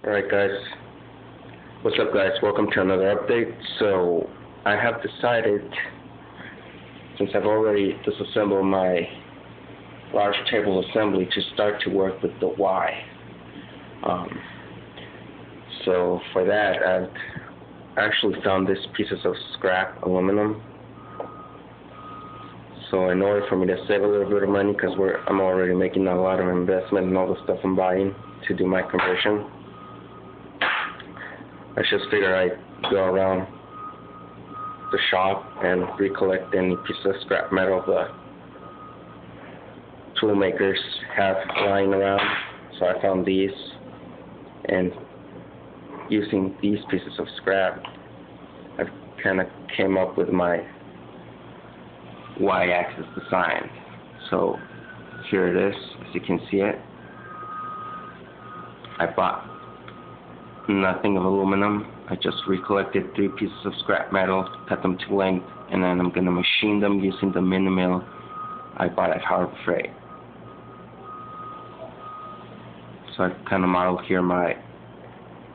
Alright guys, what's up guys, welcome to another update. So I have decided, since I've already disassembled my large table assembly, to start to work with the Y. So for that I've actually found this pieces of scrap aluminum. So in order for me to save a little bit of money, because I'm already making a lot of investment in all the stuff I'm buying to do my conversion, I just figured I'd go around the shop and recollect any pieces of scrap metal the tool makers have lying around. So I found these, and using these pieces of scrap, I kind of came up with my Y-axis design. So here it is, as you can see it. I bought nothing of aluminum. I just recollected 3 pieces of scrap metal, cut them to length, and then I'm going to machine them using the mini mill I bought at Harbor Freight. So I've kind of modeled here my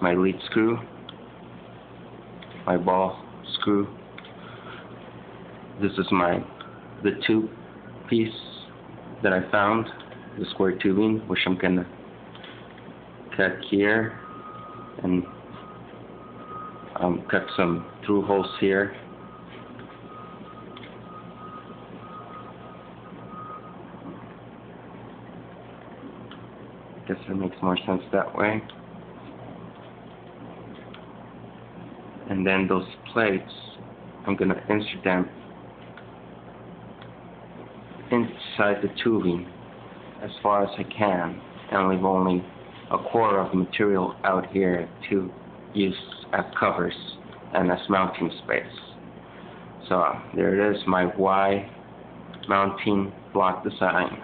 lead screw, my ball screw. This is the tube piece that I found, the square tubing, which I'm going to cut here and cut some through holes here. Guess it makes more sense that way. And then those plates, I'm going to insert them inside the tubing as far as I can, and leave only a quarter of the material out here to use as covers and as mounting space. So there it is, my Y mounting block design.